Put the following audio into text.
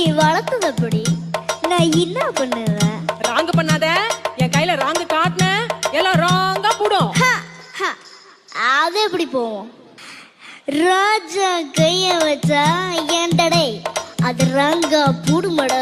நீ வளர்த்தது அப்படி, நான் என்ன பண்ணுவேன்? ராங்கு பண்ணாத, என் கையில ராங்கு காட்டின எல்லாம் ராங்கா போடும். அது எப்படி போவோம்? ராஜா கைய வச்சா ஏண்டடே அது ராங்கா பூடுமட.